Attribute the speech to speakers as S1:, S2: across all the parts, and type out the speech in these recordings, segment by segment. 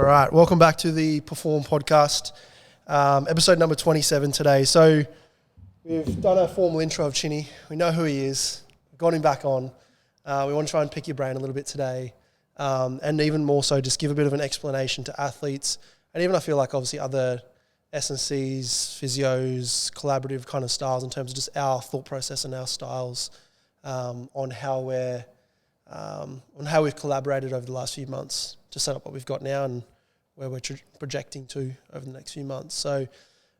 S1: All right, welcome back to the Perform Podcast, episode number 27 today. So we've done a formal intro of Chinny. We know who he is. We've got him back on. We want to try and pick your brain a little bit today, and even more so just give a bit of an explanation to athletes, and even I feel like obviously other S&Cs, physios, collaborative kind of styles in terms of just our thought process and our styles on how we've collaborated over the last few months to set up what we've got now and where we're projecting to over the next few months. So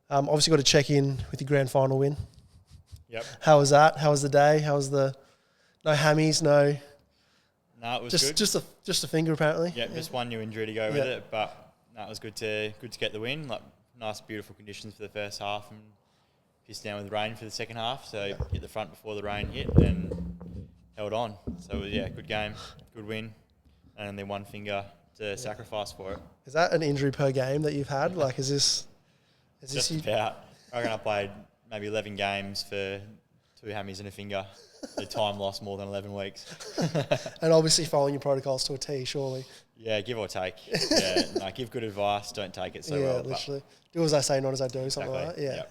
S1: obviously got to check in with your grand final win.
S2: Yep.
S1: How was that? How was the day? How was no hammies? No,
S2: it was
S1: good. Just a finger apparently.
S2: Yeah, just one new injury to go with it, but it was good to get the win. Like nice, beautiful conditions for the first half and pissed down with rain for the second half. So hit the front before the rain hit and held on. So good game, good win, and then one finger to sacrifice for it.
S1: Is that an injury per game that you've had? Like, is this
S2: just about? I reckon I played maybe 11 games for 2 hammies and a finger. The time lost more than 11 weeks.
S1: And obviously following your protocols to a T, surely.
S2: Yeah, give or take. Yeah, give good advice. Don't take it so well.
S1: Yeah, literally. Do as I say, not as I do, something
S2: Exactly.
S1: like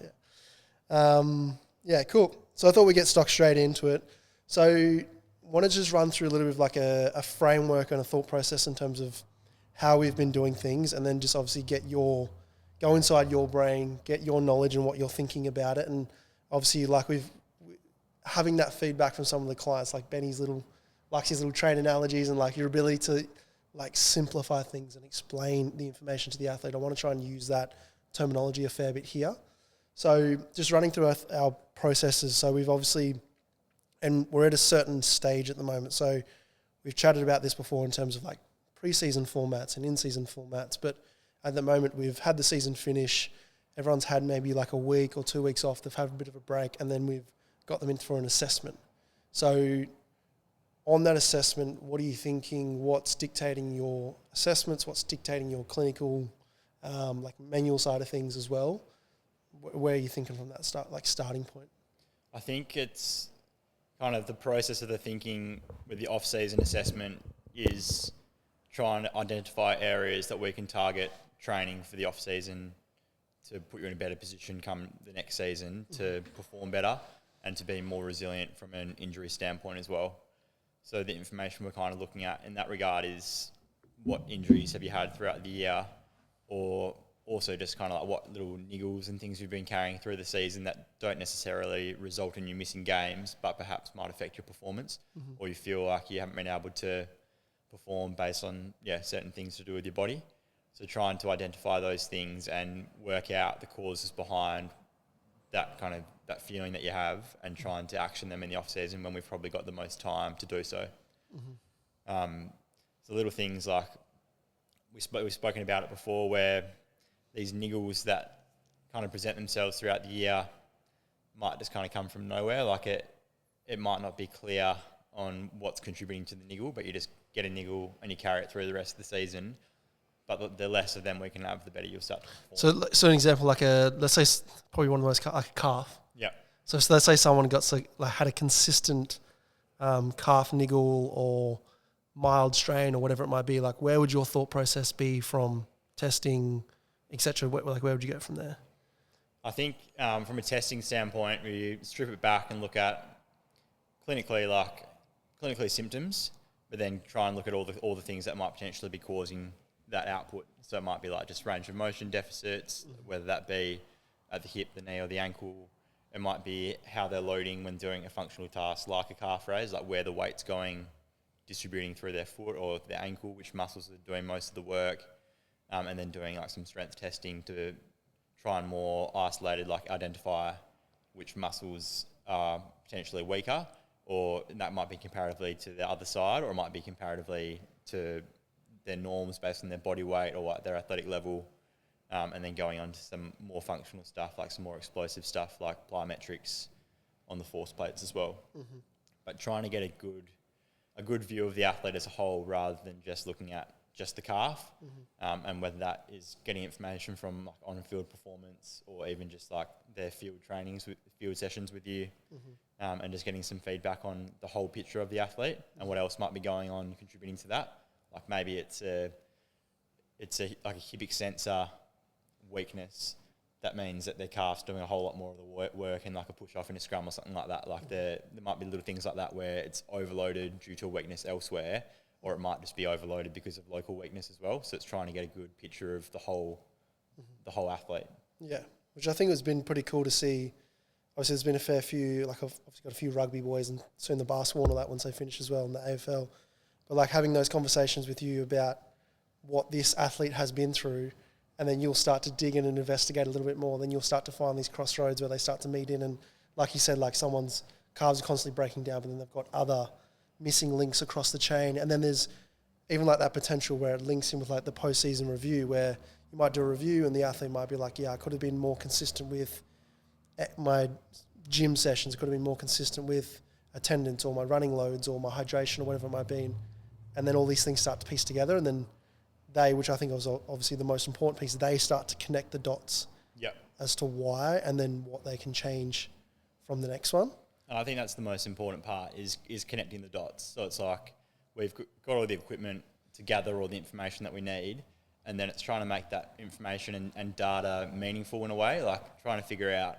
S1: that. Yeah, cool. So I thought we'd get stuck straight into it. So want to just run through a little bit of like a framework and a thought process in terms of how we've been doing things, and then just obviously go inside your brain, get your knowledge and what you're thinking about it. And obviously like having that feedback from some of the clients, like Benny's likes his little train analogies and like your ability to like simplify things and explain the information to the athlete. I want to try and use that terminology a fair bit here. So just running through our processes. So we've obviously, and we're at a certain stage at the moment. So we've chatted about this before in terms of like pre-season formats and in-season formats. But at the moment, we've had the season finish. Everyone's had maybe like a week or 2 weeks off. They've had a bit of a break, and then we've got them in for an assessment. So on that assessment, what are you thinking? What's dictating your assessments? What's dictating your clinical, like manual side of things as well? Where are you thinking from that starting point?
S2: I think it's kind of the process of the thinking with the off-season assessment is trying to identify areas that we can target training for the off-season to put you in a better position come the next season to perform better and to be more resilient from an injury standpoint as well. So the information we're kind of looking at in that regard is what injuries have you had throughout the year, or also just kind of like what little niggles and things you've been carrying through the season that don't necessarily result in you missing games, but perhaps might affect your performance, or you feel like you haven't been able to perform based on certain things to do with your body. So trying to identify those things and work out the causes behind that feeling that you have, and trying to action them in the off season when we've probably got the most time to do so. So little things like we've spoken about it before, where these niggles that kind of present themselves throughout the year might just kind of come from nowhere. Like it might not be clear on what's contributing to the niggle, but you just get a niggle and you carry it through the rest of the season. But the less of them we can have, the better you'll start to perform.
S1: So an example, like let's say probably one of the most, like a calf.
S2: Yeah.
S1: So let's say someone had a consistent calf niggle or mild strain or whatever it might be. Like, where would your thought process be from testing, etc.? Where would you go from there?
S2: I think from a testing standpoint, we strip it back and look at clinically symptoms, but then try and look at all the things that might potentially be causing that output. So it might be like just range of motion deficits, whether that be at the hip, the knee, or the ankle. It might be how they're loading when doing a functional task like a calf raise, like where the weight's going, distributing through their foot or their ankle, which muscles are doing most of the work, and then doing like some strength testing to try and more isolated, like identify which muscles are potentially weaker, or that might be comparatively to the other side, or it might be comparatively to their norms based on their body weight or what their athletic level, and then going on to some more functional stuff, like some more explosive stuff like plyometrics on the force plates as well. But trying to get a good view of the athlete as a whole rather than just looking at just the calf, and whether that is getting information from like on-field performance or even just like their field sessions with you, and just getting some feedback on the whole picture of the athlete and what else might be going on contributing to that. Like maybe it's it's like a cubic sensor weakness, that means that their calf's doing a whole lot more of the work in like a push off in a scrum or something like that. Like there might be little things like that where it's overloaded due to a weakness elsewhere, or it might just be overloaded because of local weakness as well. So it's trying to get a good picture of the whole athlete.
S1: Yeah, which I think has been pretty cool to see. Obviously, there's been a fair few, like I've obviously got a few rugby boys and soon the basketball and all that once they finish as well in the AFL. But like having those conversations with you about what this athlete has been through, and then you'll start to dig in and investigate a little bit more. Then you'll start to find these crossroads where they start to meet in, and like you said, like someone's calves are constantly breaking down, but then they've got other missing links across the chain. And then there's even like that potential where it links in with like the post-season review, where you might do a review and the athlete might be like, yeah, I could have been more consistent with my gym sessions, could have been more consistent with attendance or my running loads or my hydration or whatever it might be. And then all these things start to piece together, and then they, which I think was obviously the most important piece, they start to connect the dots as to why, and then what they can change from the next one.
S2: And I think that's the most important part is connecting the dots. So it's like we've got all the equipment to gather all the information that we need, and then it's trying to make that information and data meaningful in a way, like trying to figure out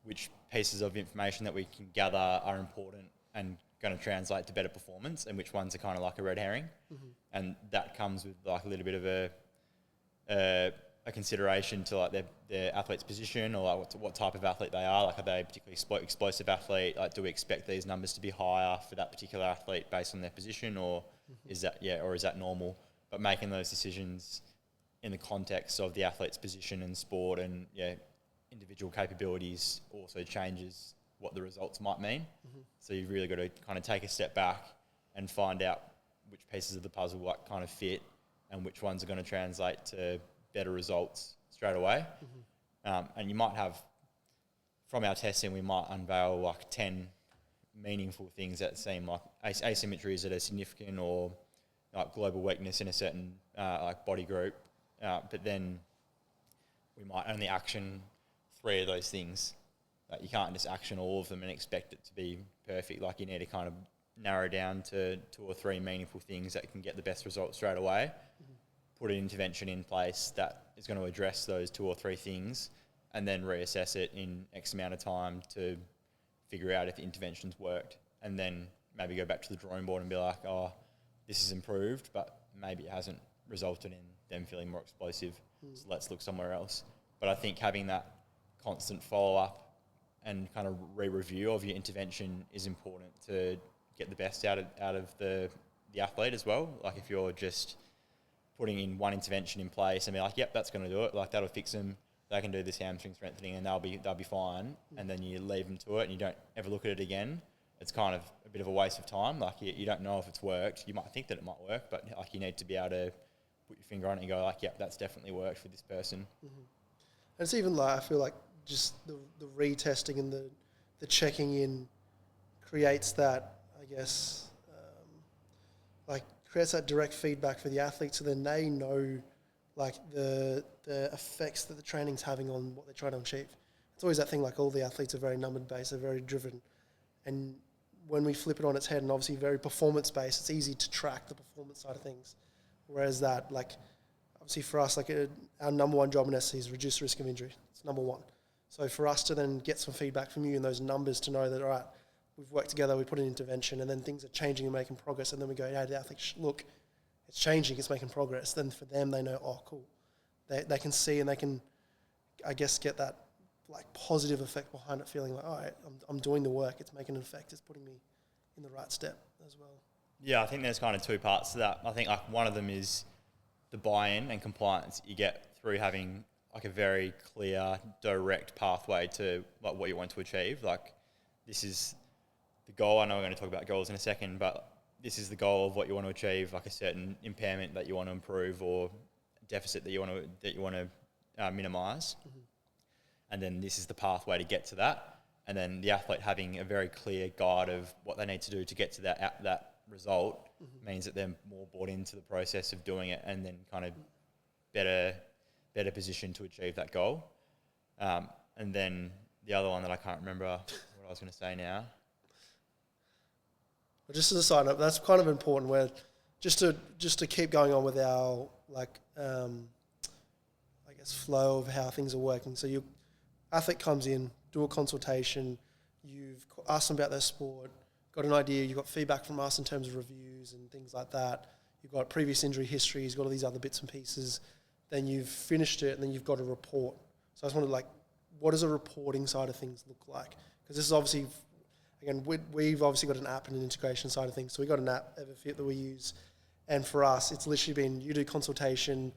S2: which pieces of information that we can gather are important and going to translate to better performance, and which ones are kind of like a red herring. Mm-hmm. And that comes with like a little bit of a consideration to like their athlete's position, or like what type of athlete they are. Like, are they a particularly explosive athlete? Like, do we expect these numbers to be higher for that particular athlete based on their position, or is that normal? But making those decisions in the context of the athlete's position and sport and individual capabilities also changes what the results might mean. Mm-hmm. So you've really got to kind of take a step back and find out which pieces of the puzzle like kind of fit and which ones are going to translate to better results straight away. Mm-hmm. And you might have, from our testing, we might unveil like 10 meaningful things that seem like asymmetries that are significant, or like global weakness in a certain like body group. But then we might only action 3 of those things. Like, you can't just action all of them and expect it to be perfect. Like, you need to kind of narrow down to 2 or 3 meaningful things that can get the best results straight away. Mm-hmm. Put an intervention in place that is going to address those 2 or 3 things, and then reassess it in X amount of time to figure out if the intervention's worked, and then maybe go back to the drawing board and be like, oh, this has improved, but maybe it hasn't resulted in them feeling more explosive, so let's look somewhere else. But I think having that constant follow-up and kind of re-review of your intervention is important to get the best out of the athlete as well. Like, if you're just putting in one intervention in place and be like, yep, that's going to do it, like that'll fix them, they can do this hamstring strengthening and they'll be fine, and then you leave them to it and you don't ever look at it again, it's kind of a bit of a waste of time. Like, you don't know if it's worked. You might think that it might work, but like, you need to be able to put your finger on it and go like, yep, that's definitely worked for this person. Mm-hmm.
S1: And it's even like, I feel like just the retesting and the checking in creates that, I guess, creates that direct feedback for the athlete, so then they know like the effects that the training's having on what they're trying to achieve. It's always that thing, like, all the athletes are very numbered based, they're very driven, and when we flip it on its head and obviously very performance based, it's easy to track the performance side of things. Whereas that, like, obviously for us, like our number one job in SC is reduce the risk of injury. It's number one. So for us to then get some feedback from you in those numbers to know that, all right, we've worked together, we put an intervention, and then things are changing and making progress, and then we go, hey, the athlete, look, it's changing, it's making progress. Then for them, they know, oh, cool. They can see, and they can, I guess, get that like positive effect behind it, feeling like, all right, I'm doing the work, it's making an effect, it's putting me in the right step as well.
S2: Yeah, I think there's kind of 2 parts to that. I think like one of them is the buy-in and compliance you get through having like a very clear, direct pathway to like what you want to achieve. Like, this is the goal. I know we're going to talk about goals in a second, but this is the goal of what you want to achieve, like a certain impairment that you want to improve or deficit that you want to minimise. Mm-hmm. And then this is the pathway to get to that. And then the athlete having a very clear guide of what they need to do to get to that result, mm-hmm. means that they're more bought into the process of doing it, and then kind of better position to achieve that goal. And then the other one that I can't remember what I was going to say now.
S1: But just as a side note, that's kind of important, where just to keep going on with our flow of how things are working. So your athlete comes in, do a consultation, you've asked them about their sport, got an idea, you've got feedback from us in terms of reviews and things like that. You've got previous injury histories, you've got all these other bits and pieces. Then you've finished it, and then you've got a report. So I just wanted what does a reporting side of things look like? Because this is obviously, again, we've obviously got an app and an integration side of things. So we've got an app, EverFit, that we use. And for us, it's literally been, you do consultation,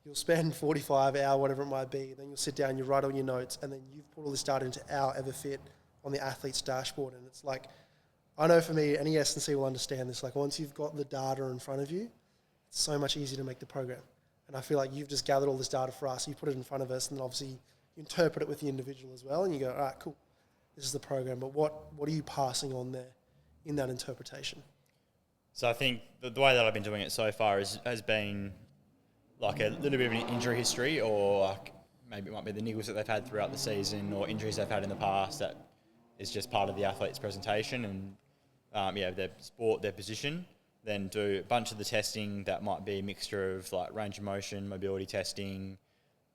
S1: you'll spend 45 hours, whatever it might be, then you'll sit down, you write all your notes, and then you've put all this data into our EverFit on the athlete's dashboard. And it's I know for me, any S&C will understand this, once you've got the data in front of you, it's so much easier to make the program. And I feel like you've just gathered all this data for us, you put it in front of us, and then obviously you interpret it with the individual as well, and you go, all right, cool, this is the program, but what are you passing on there in that interpretation?
S2: So I think the way that I've been doing it so far has been a little bit of an injury history, or maybe it might be the niggles that they've had throughout the season or injuries they've had in the past that is just part of the athlete's presentation and their sport, their position. Then do a bunch of the testing that might be a mixture of range of motion, mobility testing,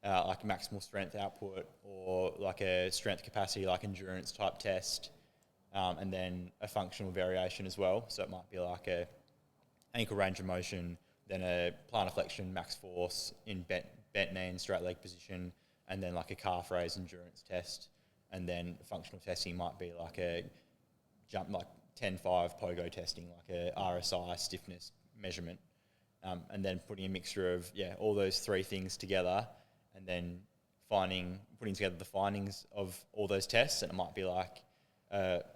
S2: maximal strength output, or a strength capacity endurance type test, and then a functional variation as well. So it might be a ankle range of motion, then a plantar flexion max force in bent knee and straight leg position, and then a calf raise endurance test, and then functional testing might be a jump 10-5 pogo testing, a RSI stiffness measurement, and then putting a mixture of all those three things together, and then putting together the findings of all those tests. And it might be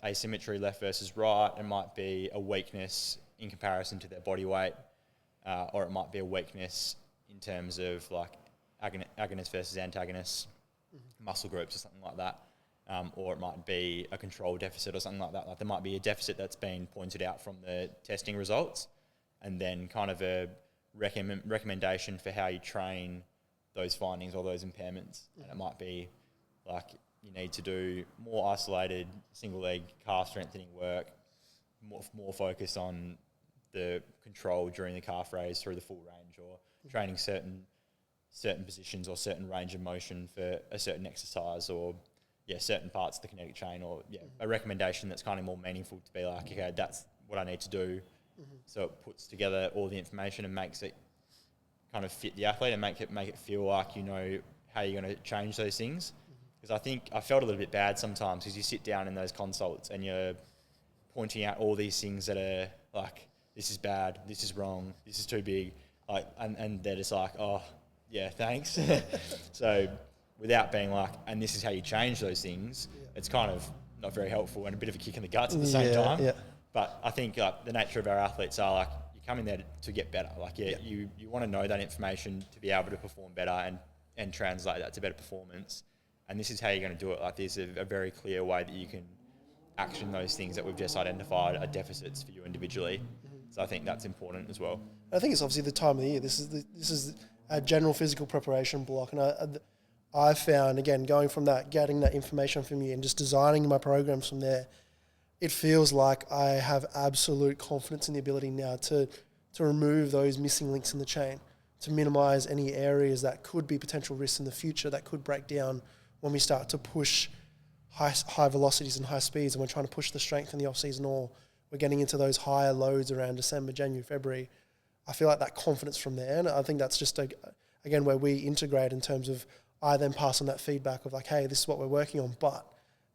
S2: asymmetry left versus right, it might be a weakness in comparison to their body weight, or it might be a weakness in terms of agonist versus antagonist, muscle groups or something like that. Or it might be a control deficit or something like that. There might be a deficit that's been pointed out from the testing results, and then kind of a recommendation for how you train those findings or those impairments. And it might be you need to do more isolated single leg calf strengthening work, more focus on the control during the calf raise through the full range, or training certain positions or certain range of motion for a certain exercise, or certain parts of the kinetic chain, or a recommendation that's kind of more meaningful to be okay, that's what I need to do. So it puts together all the information and makes it kind of fit the athlete and make it feel like you know how you're going to change those things. Because I think I felt a little bit bad sometimes because you sit down in those consults and you're pointing out all these things that are this is bad, this is wrong, this is too big, and they're just oh yeah, thanks. So without being and this is how you change those things, it's kind of not very helpful and a bit of a kick in the guts at the same time. Yeah. But I think the nature of our athletes are you come in there to get better. You want to know that information to be able to perform better and translate that to better performance. And this is how you're going to do it. There's a very clear way that you can action those things that we've just identified are deficits for you individually. So I think that's important as well.
S1: I think it's obviously the time of the year. This is a general physical preparation block, and I found, again, going from that, getting that information from you and just designing my programs from there, it feels like I have absolute confidence in the ability now to remove those missing links in the chain, to minimize any areas that could be potential risks in the future that could break down when we start to push high velocities and high speeds, and we're trying to push the strength in the off-season, or we're getting into those higher loads around December, January, February. I feel like that confidence from there, and I think that's just, again, where we integrate in terms of I then pass on that feedback of hey, this is what we're working on, but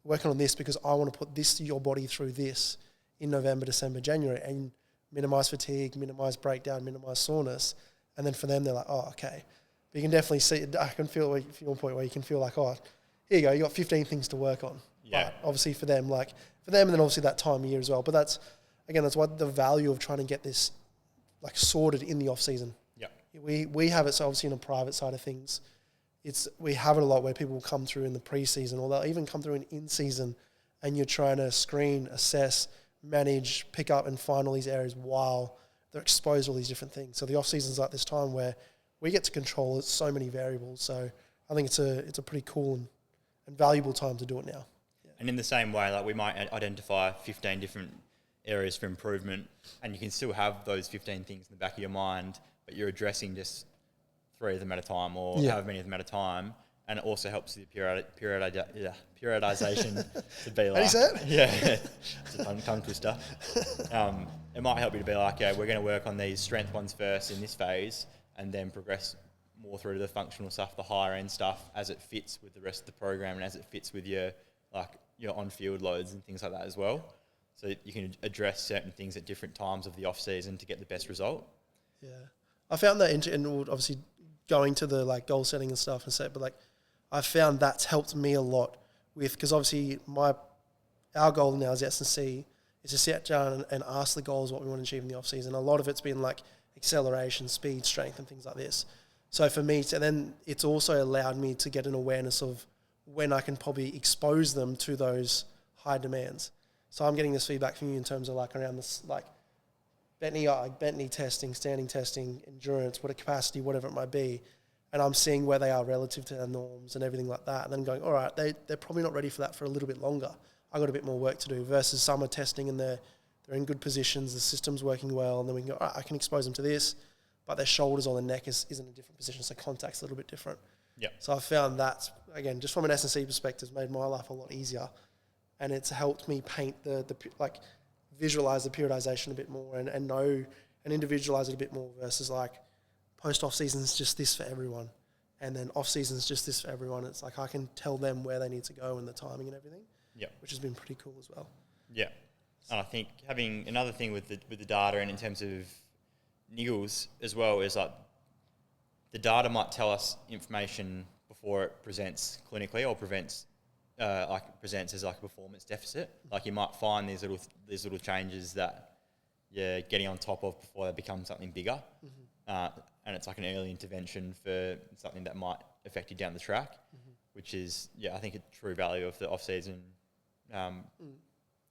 S1: we're working on this because I want to put this to your body through this in November, December, January, and minimize fatigue, minimize breakdown, minimize soreness. And then for them, they're oh, okay. But you can definitely see, I can feel your point where you can feel oh, here you go, you got 15 things to work on.
S2: Yeah.
S1: But obviously for them, and then obviously that time of year as well. But that's what the value of trying to get this sorted in the off season.
S2: Yeah.
S1: We have it so obviously in a private side of things. We have it a lot where people will come through in the pre-season, or they'll even come through in season, and you're trying to screen, assess, manage, pick up and find all these areas while they're exposed to all these different things. So the off season's like this time where we get to control so many variables. So I think it's a pretty cool and valuable time to do it now.
S2: Yeah. And in the same way, we might identify 15 different areas for improvement, and you can still have those 15 things in the back of your mind, but you're addressing just 3 of them at a time, or however many of them at a time. And it also helps with the periodization to be like...
S1: How do you say it?
S2: Yeah, it's a tongue twister. It might help you to be like, we're going to work on these strength ones first in this phase, and then progress more through to the functional stuff, the higher end stuff, as it fits with the rest of the program and as it fits with your on-field loads and things like that as well. So you can address certain things at different times of the off-season to get the best result.
S1: Yeah. I found that, and obviously going to the like goal setting and stuff and say, but like, I found that's helped me a lot with, because obviously our goal now as S&C is to sit down and ask the goals what we want to achieve in the off season. A lot of it's been like acceleration, speed, strength, and things like this. So for me, and then it's also allowed me to get an awareness of when I can probably expose them to those high demands. So I'm getting this feedback from you in terms of like around this like bent knee testing, standing testing, endurance, what a capacity, whatever it might be. And I'm seeing where they are relative to their norms and everything like that. And then going, all right, they're probably not ready for that for a little bit longer. I've got a bit more work to do, versus some are testing and they're in good positions, the system's working well, and then we can go, all right, I can expose them to this, but their shoulders or their neck is in a different position, so contact's a little bit different.
S2: Yeah.
S1: So I found that, again, just from an S&C perspective, made my life a lot easier. And it's helped me paint visualize the periodization a bit more and know and individualize it a bit more, versus like, post-off season is just this for everyone, and then off-season is just this for everyone. It's like I can tell them where they need to go and the timing and everything, which has been pretty cool as well. Yeah.
S2: And I think having another thing with the data, and in terms of niggles as well, is like the data might tell us information before it presents clinically or presents as like a performance deficit. Like you might find these little changes that you're getting on top of before they become something bigger. And it's like an early intervention for something that might affect you down the track, which is, I think a true value of the off-season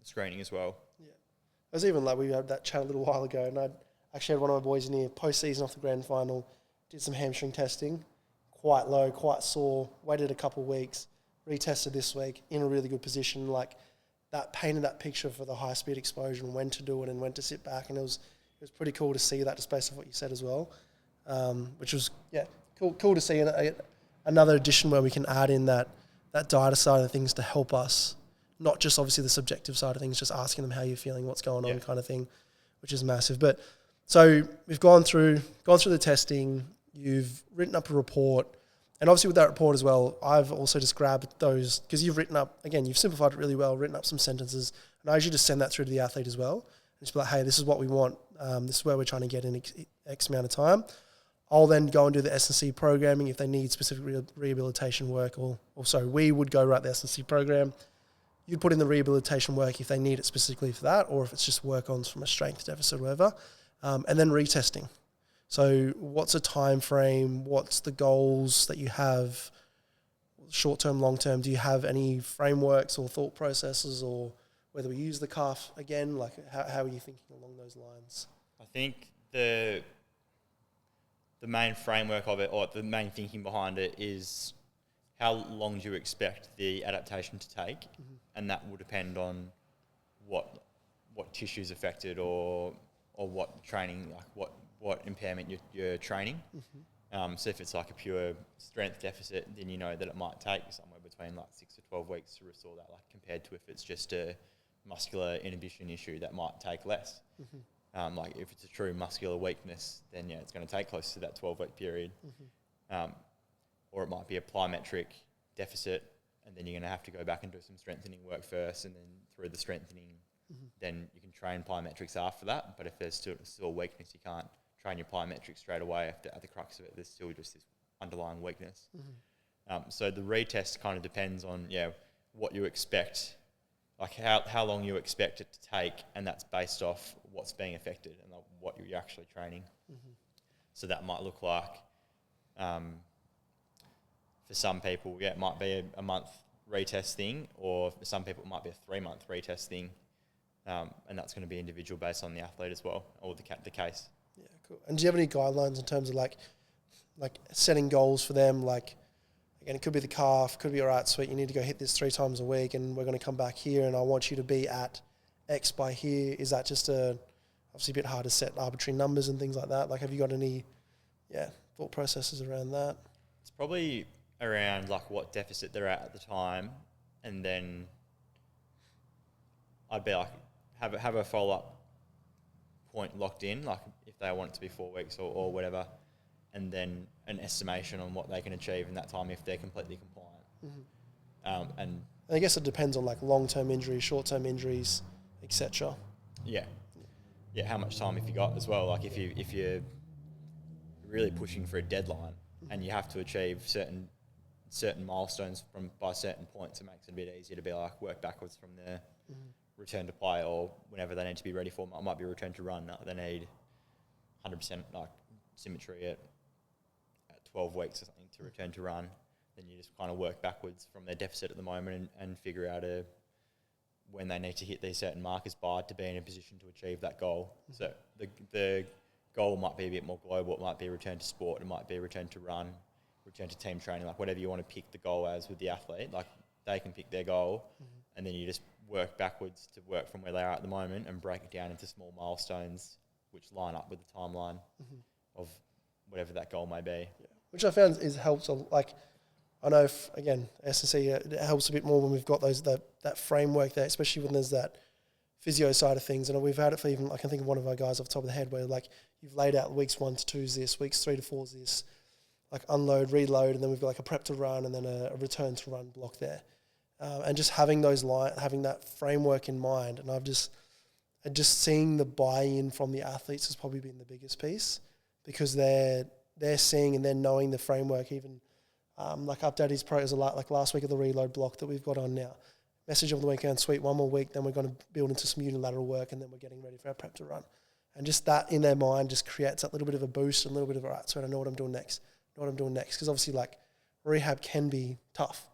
S2: screening as well.
S1: Yeah. It was even like we had that chat a little while ago, and I actually had one of my boys in here post-season off the grand final, did some hamstring testing, quite low, quite sore, waited a couple of weeks, retested this week, in a really good position, like that painted that picture for the high-speed exposure and when to do it and when to sit back, and it was pretty cool to see that, just based on what you said as well. Which was cool to see another addition where we can add in that data side of things to help us, not just obviously the subjective side of things, just asking them how you're feeling, what's going on, kind of thing, which is massive. But so we've gone through the testing, you've written up a report, and obviously with that report as well, I've also just grabbed those, because you've written up, again, you've simplified it really well, written up some sentences, and I usually just send that through to the athlete as well, and just be like, hey, this is what we want, this is where we're trying to get in X amount of time. I'll then go and do the S&C programming if they need specific rehabilitation work, we would go write the S&C program. You'd put in the rehabilitation work if they need it specifically for that, or if it's just work on from a strength deficit or whatever, and then retesting. So what's a time frame? What's the goals that you have, short-term, long-term? Do you have any frameworks or thought processes, or whether we use the calf again? Like how are you thinking along those lines?
S2: I think the main framework of it, or the main thinking behind it, is how long do you expect the adaptation to take, and that will depend on what tissue is affected, or what training, like what impairment you're training. So if it's like a pure strength deficit, then you know that it might take somewhere between like 6 to 12 weeks to restore that, like compared to if it's just a muscular inhibition issue that might take less. Like if it's a true muscular weakness, then it's going to take close to that 12-week period. Or it might be a plyometric deficit, and then you're going to have to go back and do some strengthening work first, and then through the strengthening, then you can train plyometrics after that. But if there's still a weakness, you can't train your plyometrics straight away. At the crux of it, there's still just this underlying weakness. So the retest kind of depends on what you expect, like how long you expect it to take, and that's based off what's being affected and what you're actually training. So that might look like, for some people, it might be a month retest thing, or for some people it might be a 3-month retest thing, and that's going to be individual based on the athlete as well, or the case.
S1: Yeah, cool. And do you have any guidelines in terms of like setting goals for them? Like, again, it could be the calf, could be, all right, sweet, you need to go hit this 3 times a week, and we're going to come back here, and I want you to be at X by here? Is that just obviously a bit hard to set arbitrary numbers and things like that? Like, have you got any thought processes around that?
S2: It's probably around like what deficit they're at the time, and then I'd be like have a follow up point locked in, like if they want it to be 4 weeks or whatever, and then an estimation on what they can achieve in that time if they're completely compliant. And
S1: I guess it depends on like long-term injuries, short-term injuries, etc.
S2: Yeah, how much time have you got as well? Like if you're really pushing for a deadline and you have to achieve certain milestones by certain points, it makes it a bit easier to be like work backwards from there. Return to play, or whenever they need to be ready for. It might be return to run. They need 100% like symmetry at 12 weeks or something to return to run. Then you just kind of work backwards from their deficit at the moment and figure out when they need to hit these certain markers by to be in a position to achieve that goal. So the goal might be a bit more global. It might be return to sport. It might be return to run, return to team training, like whatever you want to pick the goal as with the athlete. Like they can pick their goal, and then you just work backwards to work from where they are at the moment and break it down into small milestones which line up with the timeline of whatever that goal may be.
S1: Yeah. Which I found helps. Like, I know, again, S&C, it helps a bit more when we've got that framework there, especially when there's that physio side of things. And we've had it for even, I can think of one of our guys off the top of the head where, like, you've laid out weeks 1 to 2 is this, weeks 3 to 4 is this, like unload, reload, and then we've got like a prep to run and then a return to run block there. And just having having that framework in mind, and just seeing the buy-in from the athletes has probably been the biggest piece, because they're seeing and they're knowing the framework. Even like update his progress like last week of the reload block that we've got on now. Message of the weekend, sweet, 1 more week, then we're going to build into some unilateral work, and then we're getting ready for our prep to run. And just that in their mind just creates that little bit of a boost and a little bit of, all right, so I know what I'm doing next. Because obviously, like, rehab can be tough,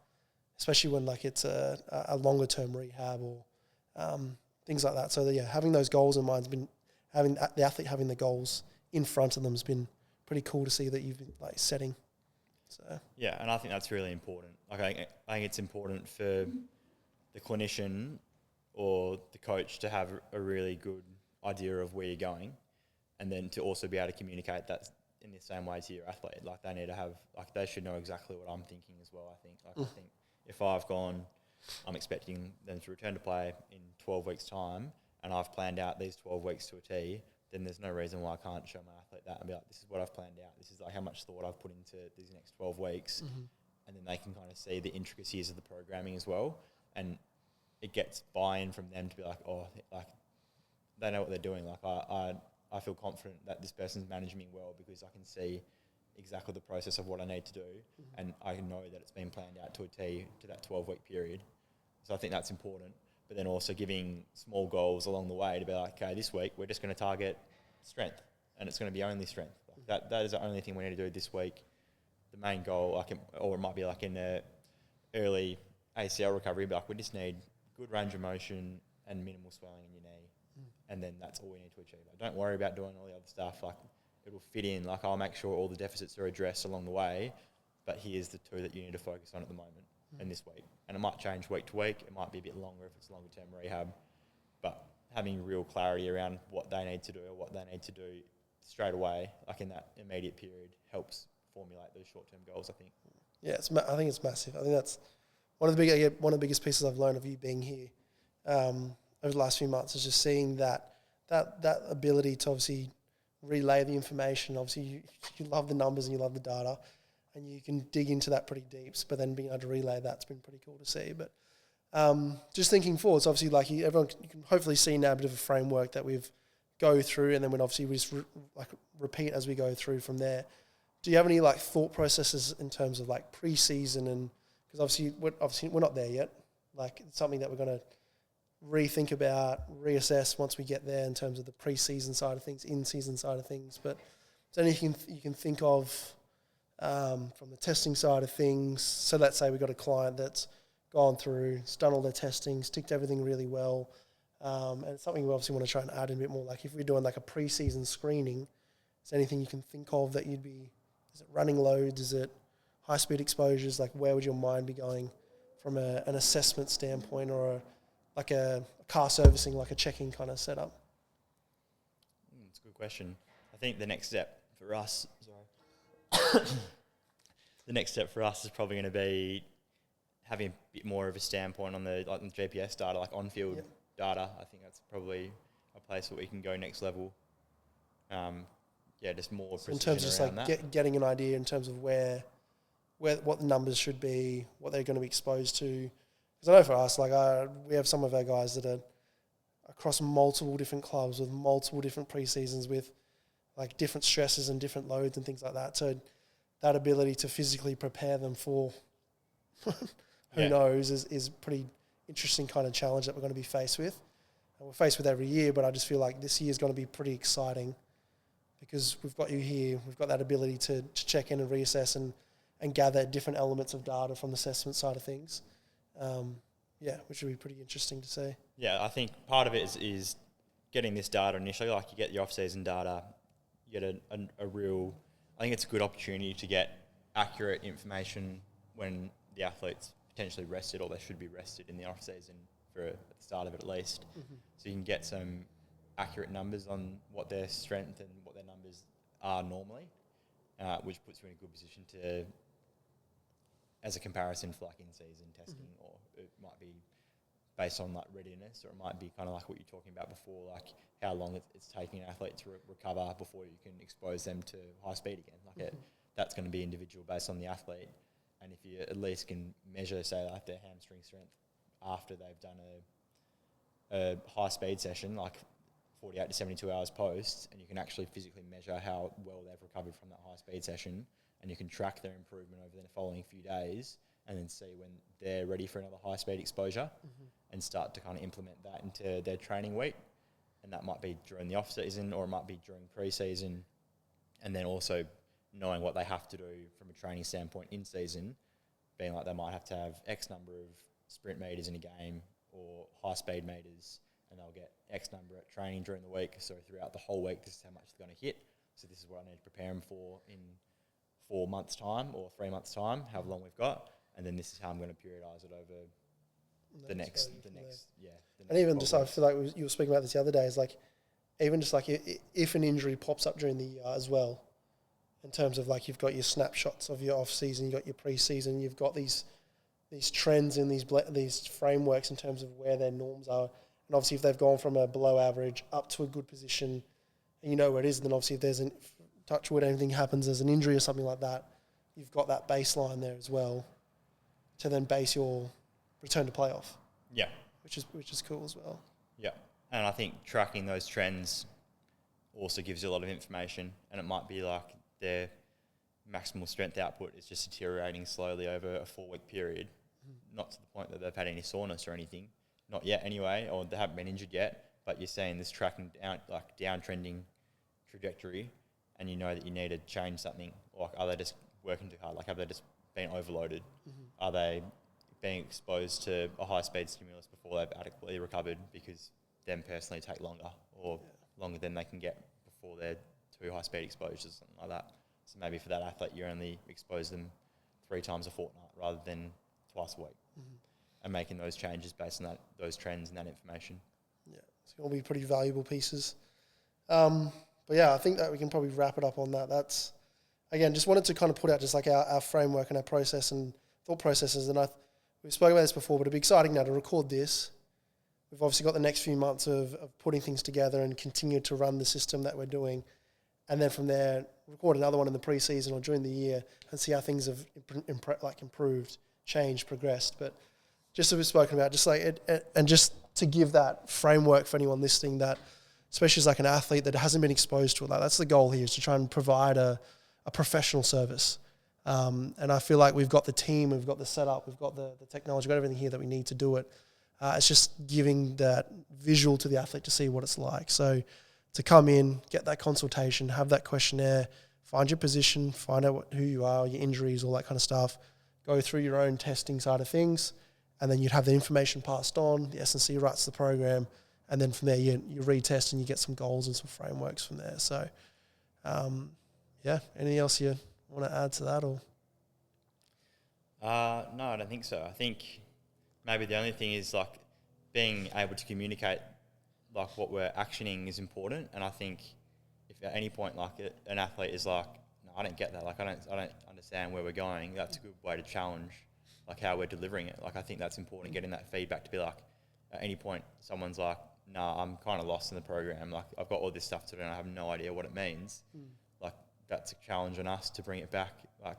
S1: especially when like it's a longer term rehab or things like that. So having those goals in mind has been, having the athlete having the goals in front of them has been pretty cool to see that you've been like setting. So
S2: yeah, and I think that's really important. Like I think it's important for the clinician or the coach to have a really good idea of where you're going, and then to also be able to communicate that in the same way to your athlete. Like they need to have, like they should know exactly what I'm thinking as well. I think I think if I'm expecting them to return to play in 12 weeks' time, and I've planned out these 12 weeks to a T, then there's no reason why I can't show my athlete that and be like, this is what I've planned out. This is like how much thought I've put into these next 12 weeks. And then they can kind of see the intricacies of the programming as well. And it gets buy-in from them to be like, oh, like they know what they're doing. Like I feel confident that this person's managing me well because I can see exactly the process of what I need to do, and I know that it's been planned out to a T to that 12-week period. So I think that's important. But then also giving small goals along the way to be like, okay, this week we're just going to target strength, and it's going to be only strength. Like that is the only thing we need to do this week. The main goal, or it might be like in the early ACL recovery, but like we just need good range of motion and minimal swelling in your knee, and then that's all we need to achieve. Like, don't worry about doing all the other stuff. Like it'll fit in. Like I'll make sure all the deficits are addressed along the way, but here's the 2 that you need to focus on at the moment and this week. And it might change week to week. It might be a bit longer if it's longer term rehab, but having real clarity around what they need to do or what they need to do straight away, like in that immediate period, helps formulate those short-term goals, I think.
S1: Yeah, I think it's massive. I think that's one of the biggest pieces I've learned of you being here over the last few months is just seeing that ability to obviously relay the information. Obviously, you love the numbers and you love the data, and you can dig into that pretty deep. But then being able to relay that's been pretty cool to see. But just thinking forward, so obviously, like you can hopefully see now a bit of a framework that we've go through, and then when obviously we just repeat as we go through from there. Do you have any like thought processes in terms of like pre-season, and because obviously we're not there yet. Like it's something that we're going to rethink about, reassess once we get there in terms of the pre-season side of things, in-season side of things. But is there anything you can think of from the testing side of things? So let's say we've got a client that's gone through, it's done all their testings, ticked everything really well, and it's something we obviously want to try and add in a bit more. Like if we're doing like a pre-season screening, is there anything you can think of that you'd be, is it running loads, is it high-speed exposures? Like where would your mind be going from an assessment standpoint or like a car servicing, like a check-in kind of setup?
S2: It's a good question. I think the next step for us, the next step for us is probably going to be having a bit more of a standpoint on the GPS data, like on-field data. I think that's probably a place where we can go next level. Just more precision
S1: in terms of just like getting an idea in terms of where what the numbers should be, what they're going to be exposed to. Because I know for us, like we have some of our guys that are across multiple different clubs with multiple different pre-seasons with like different stresses and different loads and things like that. So that ability to physically prepare them for who knows is pretty interesting kind of challenge that we're going to be faced with. And we're faced with every year, but I just feel like this year is going to be pretty exciting because we've got you here. We've got that ability to check in and reassess and gather different elements of data from the assessment side of things. Which would be pretty interesting to see.
S2: Yeah, I think part of it is getting this data initially, like you get the off-season data, you get a real... I think it's a good opportunity to get accurate information when the athlete's potentially rested or they should be rested in the off-season at the start of it at least. Mm-hmm. So you can get some accurate numbers on what their strength and what their numbers are normally, which puts you in a good position to... as a comparison for like in-season testing, or it might be based on like readiness, or it might be kind of like what you're talking about before, like how long it's taking an athlete to recover before you can expose them to high speed again. Like that's going to be individual based on the athlete. And if you at least can measure, say, like their hamstring strength after they've done a high speed session, like 48 to 72 hours post, and you can actually physically measure how well they've recovered from that high speed session, and you can track their improvement over the following few days and then see when they're ready for another high-speed exposure and start to kind of implement that into their training week. And that might be during the off-season or it might be during pre-season. And then also knowing what they have to do from a training standpoint in season, being like they might have to have X number of sprint meters in a game or high-speed meters, and they'll get X number at training during the week. So throughout the whole week, this is how much they're going to hit. So this is what I need to prepare them for in 4 months' time or 3 months' time, however long we've got, and then this is how I'm going to periodise it over the next.
S1: And even just, I feel like you were speaking about this the other day, is like, even just like if an injury pops up during the year as well, in terms of like you've got your snapshots of your off season, you've got your pre-season, you've got these trends in these frameworks in terms of where their norms are, and obviously if they've gone from a below average up to a good position, and you know where it is, then obviously if there's touch wood, anything happens as an injury or something like that, you've got that baseline there as well to then base your return to playoff.
S2: Yeah.
S1: Which is cool as well.
S2: Yeah. And I think tracking those trends also gives you a lot of information, and it might be like their maximal strength output is just deteriorating slowly over a 4-week period, not to the point that they've had any soreness or anything, not yet anyway, or they haven't been injured yet, but you're seeing this tracking downtrending trajectory, and you know that you need to change something. Like, are they just working too hard? Like, have they just been overloaded? Are they being exposed to a high-speed stimulus before they've adequately recovered because them personally take longer or longer than they can get before they're too high-speed exposures, something like that. So maybe for that athlete, you only expose them 3 times a fortnight rather than twice a week, and making those changes based on those trends and that information.
S1: Yeah, it's going to be pretty valuable pieces. But yeah, I think that we can probably wrap it up on that. That's, again, just wanted to kind of put out just like our framework and our process and thought processes. And we've spoken about this before, but it'd be exciting now to record this. We've obviously got the next few months of putting things together and continue to run the system that we're doing. And then from there, record another one in the pre-season or during the year and see how things have improved, changed, progressed. But just as we've spoken about, just like and just to give that framework for anyone listening, that especially as like an athlete that hasn't been exposed to it, like that's the goal here, is to try and provide a professional service. And I feel like we've got the team, we've got the setup, we've got the technology, we've got everything here that we need to do it. It's just giving that visual to the athlete to see what it's like. So to come in, get that consultation, have that questionnaire, find your position, find out who you are, your injuries, all that kind of stuff, go through your own testing side of things, and then you'd have the information passed on, the S&C writes the program, and then from there you retest and you get some goals and some frameworks from there. So, anything else you want to add to that? Or
S2: no, I don't think so. I think maybe the only thing is like being able to communicate like what we're actioning is important. And I think if at any point like an athlete is like, no, I don't get that. Like I don't understand where we're going. That's a good way to challenge like how we're delivering it. Like I think that's important, getting that feedback to be like, at any point someone's like, nah, I'm kind of lost in the program. Like I've got all this stuff to do and I have no idea what it means. Like that's a challenge on us to bring it back, like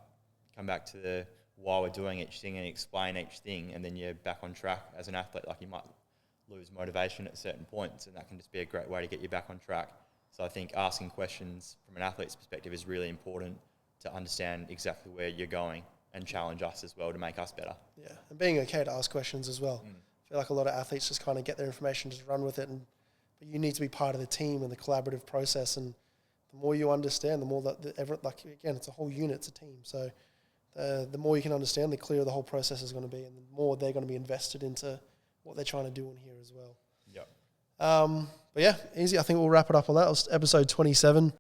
S2: come back to the why we're doing each thing and explain each thing, and then you're back on track as an athlete. Like you might lose motivation at certain points, and that can just be a great way to get you back on track. So I think asking questions from an athlete's perspective is really important to understand exactly where you're going and challenge us as well to make us better.
S1: Yeah, and being okay to ask questions as well. I feel like a lot of athletes just kind of get their information, just run with it, but you need to be part of the team and the collaborative process. And the more you understand, the more again, it's a whole unit, it's a team. So the more you can understand, the clearer the whole process is going to be, and the more they're going to be invested into what they're trying to do in here as well.
S2: Yep.
S1: But yeah, easy. I think we'll wrap it up on that. It was episode 27.